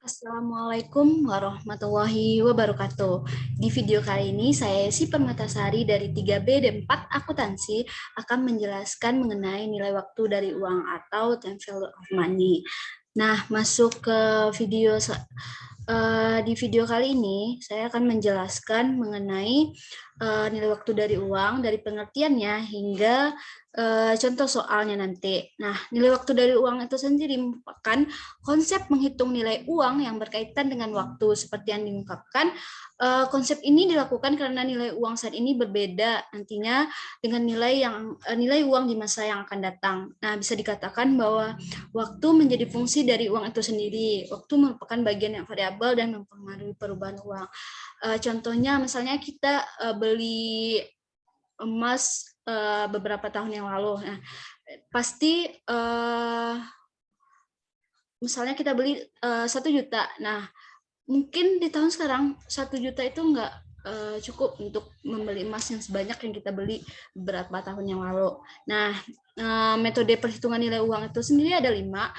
Assalamualaikum warahmatullahi wabarakatuh. Di video kali ini saya Si Permatasari dari 3B dan 4 Akuntansi akan menjelaskan mengenai nilai waktu dari uang atau time value of money. Nah, masuk ke di video kali ini saya akan menjelaskan mengenai nilai waktu dari uang dari pengertiannya hingga contoh soalnya nanti. Nah, nilai waktu dari uang itu sendiri merupakan konsep menghitung nilai uang yang berkaitan dengan waktu seperti yang diungkapkan. Konsep ini dilakukan karena nilai uang saat ini berbeda nantinya dengan nilai uang di masa yang akan datang. Nah, bisa dikatakan bahwa waktu menjadi fungsi dari uang itu sendiri. Waktu merupakan bagian yang variabel dan mempengaruhi perubahan uang. Contohnya misalnya kita beli emas beberapa tahun yang lalu. Nah, pasti misalnya kita beli 1 juta. Nah, mungkin di tahun sekarang 1 juta itu nggak cukup untuk membeli emas yang sebanyak yang kita beli beberapa tahun yang lalu. Nah, metode perhitungan nilai uang itu sendiri ada 5.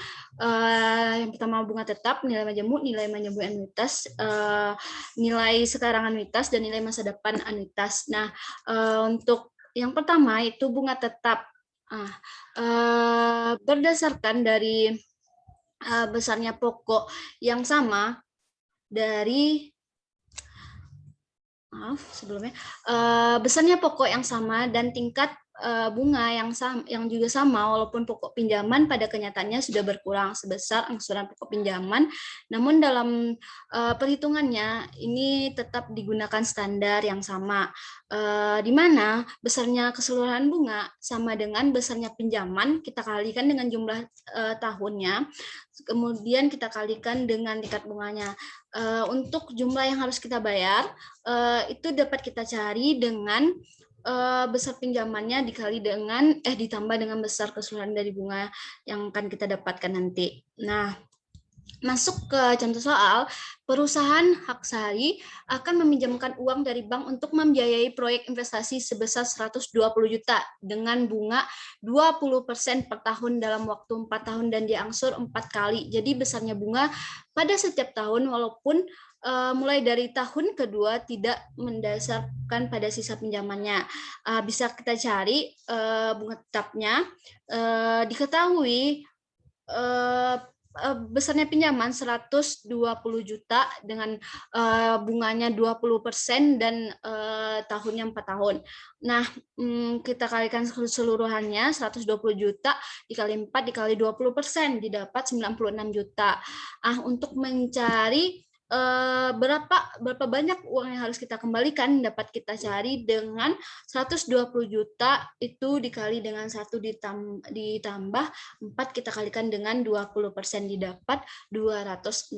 Yang pertama bunga tetap, nilai majemuk anuitas, nilai sekarang anuitas, dan nilai masa depan anuitas. Nah, untuk yang pertama itu bunga tetap. Berdasarkan dari besarnya pokok yang sama dari sebelumnya besarnya pokok yang sama dan tingkat bunga yang juga sama walaupun pokok pinjaman pada kenyataannya sudah berkurang sebesar angsuran pokok pinjaman, namun dalam perhitungannya ini tetap digunakan standar yang sama, di mana besarnya keseluruhan bunga sama dengan besarnya pinjaman kita kalikan dengan jumlah tahunnya, kemudian kita kalikan dengan tingkat bunganya. Untuk jumlah yang harus kita bayar itu dapat kita cari dengan besar pinjamannya ditambah dengan besar keseluruhan dari bunga yang akan kita dapatkan nanti. Nah, masuk ke contoh soal, perusahaan Haksari akan meminjamkan uang dari bank untuk membiayai proyek investasi sebesar 120 juta dengan bunga 20% per tahun dalam waktu 4 tahun dan diangsur 4 kali. Jadi besarnya bunga pada setiap tahun walaupun mulai dari tahun kedua tidak mendasarkan pada sisa pinjamannya. Bisa kita cari bunga tetapnya, diketahui besarnya pinjaman 120 juta dengan bunganya 20% dan tahunnya 4 tahun. Nah, kita kalikan keseluruhannya 120 juta dikali 4 dikali 20% didapat 96 juta. Untuk mencari berapa banyak uang yang harus kita kembalikan dapat kita cari dengan 120 juta itu dikali dengan 1 ditambah 4 kita kalikan dengan 20% didapat 216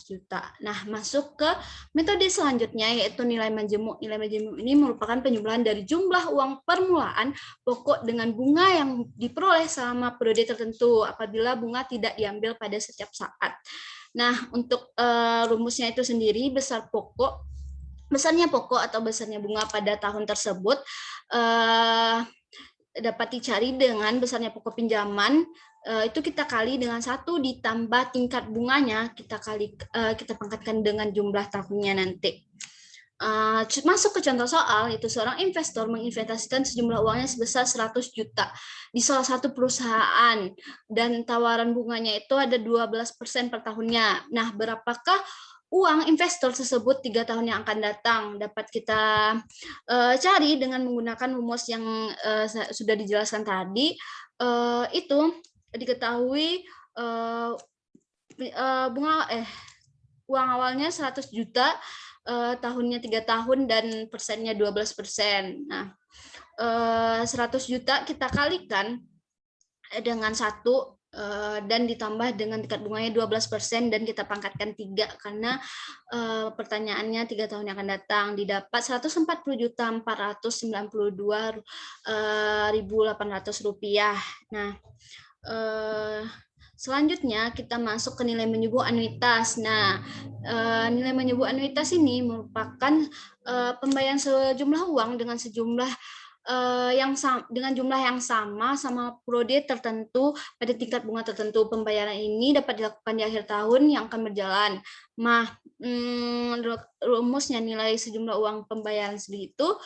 juta. Nah, masuk ke metode selanjutnya yaitu nilai majemuk. Nilai majemuk ini merupakan penjumlahan dari jumlah uang permulaan pokok dengan bunga yang diperoleh selama periode tertentu apabila bunga tidak diambil pada setiap saat. Nah, untuk rumusnya itu sendiri besarnya pokok atau besarnya bunga pada tahun tersebut dapat dicari dengan besarnya pokok pinjaman itu kita kali dengan 1 ditambah tingkat bunganya kita pangkatkan dengan jumlah tahunnya nanti. Masuk ke contoh soal, itu seorang investor menginvestasikan sejumlah uangnya sebesar 100 juta di salah satu perusahaan dan tawaran bunganya itu ada 12% per tahunnya. Nah, berapakah uang investor tersebut 3 tahun yang akan datang? Dapat kita cari dengan menggunakan rumus yang sudah dijelaskan tadi. Itu diketahui uang awalnya 100 juta, tahunnya 3 tahun dan persennya 12%. Nah, 100 juta kita kalikan dengan 1 dan ditambah dengan tingkat bunganya 12% dan kita pangkatkan 3 karena pertanyaannya 3 tahun yang akan datang didapat 140.492.800 rupiah. Nah, selanjutnya kita masuk ke nilai menyuguh anuitas. Nah, nilai menyuguh anuitas ini merupakan pembayaran sejumlah uang dengan sejumlah dengan jumlah yang sama periode tertentu pada tingkat bunga tertentu. Pembayaran ini dapat dilakukan di akhir tahun yang akan berjalan. Nah, rumusnya nilai sejumlah uang pembayaran segitu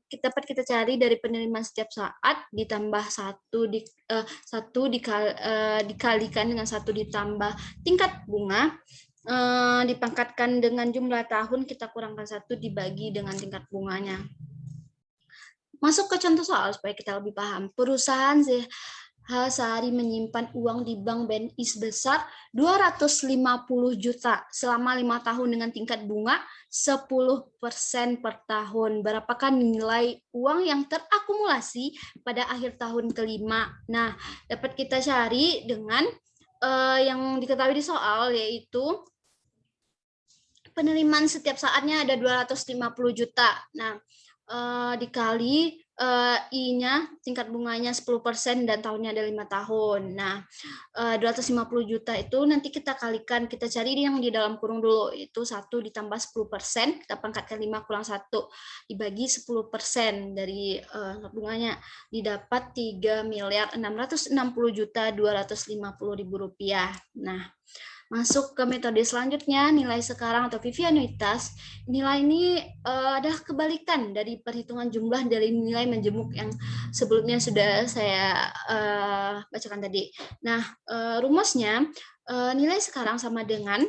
dapat kita cari dari penerimaan setiap saat ditambah satu dikalikan dengan satu ditambah tingkat bunga dipangkatkan dengan jumlah tahun, kita kurangkan satu dibagi dengan tingkat bunganya. Masuk ke contoh soal supaya kita lebih paham. Perusahaan sehari menyimpan uang di bank BNI sebesar 250 juta selama 5 tahun dengan tingkat bunga 10% per tahun. Berapakah nilai uang yang terakumulasi pada akhir tahun kelima? Nah, dapat kita cari dengan yang diketahui di soal, yaitu penerimaan setiap saatnya ada 250 juta. Nah, dikali I-nya tingkat bunganya 10% dan tahunnya ada 5 tahun. Nah, 250 juta itu nanti kita kalikan, kita cari yang di dalam kurung dulu, itu 1 ditambah 10%, kita pangkatkan 5 kurang 1 dibagi 10% dari bunganya, didapat 3.660.250.000 rupiah. Nah, masuk ke metode selanjutnya, nilai sekarang atau PV anuitas. Nilai ini adalah kebalikan dari perhitungan jumlah dari nilai menjemuk yang sebelumnya sudah saya bacakan tadi. Nah, rumusnya nilai sekarang sama dengan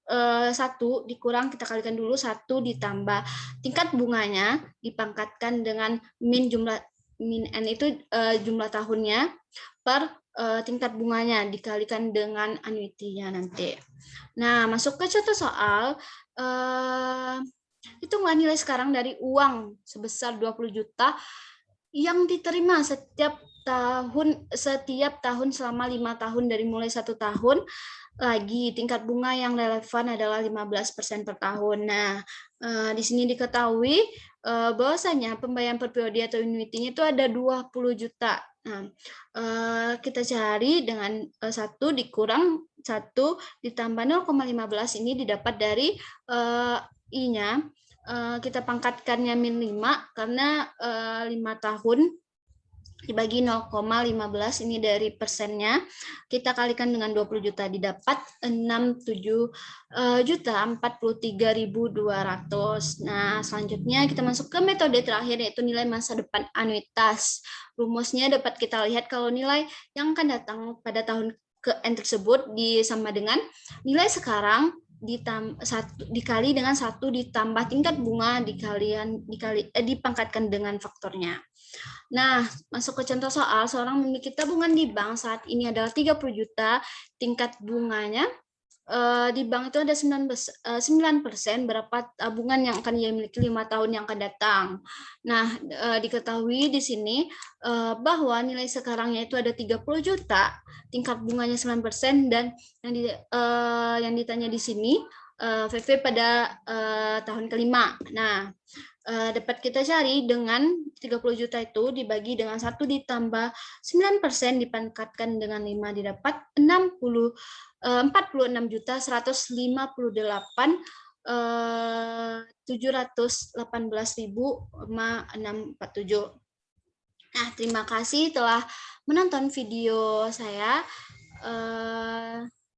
1 dikurang, kita kalikan dulu 1 ditambah tingkat bunganya dipangkatkan dengan min N itu jumlah tahunnya per tingkat bunganya dikalikan dengan annuity-nya nanti. Nah, masuk ke contoh soal, hitunglah nilai sekarang dari uang sebesar 20 juta yang diterima setiap tahun selama 5 tahun dari mulai 1 tahun. Lagi tingkat bunga yang relevan adalah 15% per tahun. Nah, di sini diketahui bahwasanya pembayaran per periode atau annuity-nya itu ada 20 juta. Nah, kita cari dengan 1 dikurang 1 ditambah 0,15 ini didapat dari I-nya. Kita pangkatkannya min 5 karena 5 tahun dibagi 0,15 ini dari persennya, kita kalikan dengan 20 juta didapat 67.043.200. Nah, selanjutnya kita masuk ke metode terakhir, yaitu nilai masa depan anuitas. Rumusnya dapat kita lihat kalau nilai yang akan datang pada tahun ke-N tersebut sama dengan nilai sekarang dikali dengan 1 ditambah tingkat bunga dipangkatkan dengan faktornya. Nah, masuk ke contoh soal, seorang memiliki tabungan di bank saat ini adalah 30 juta, tingkat bunganya di bank itu ada 9%, berapa tabungan yang akan ia miliki 5 tahun yang akan datang. Nah, diketahui di sini bahwa nilai sekarangnya itu ada 30 juta, tingkat bunganya 9%, dan yang ditanya di sini VV pada tahun kelima. Nah, dapat kita cari dengan 30 juta itu dibagi dengan 1 ditambah 9% dipangkatkan dengan 5 didapat 46.718.647. Nah, terima kasih telah menonton video saya.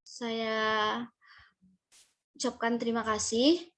Saya ucapkan terima kasih.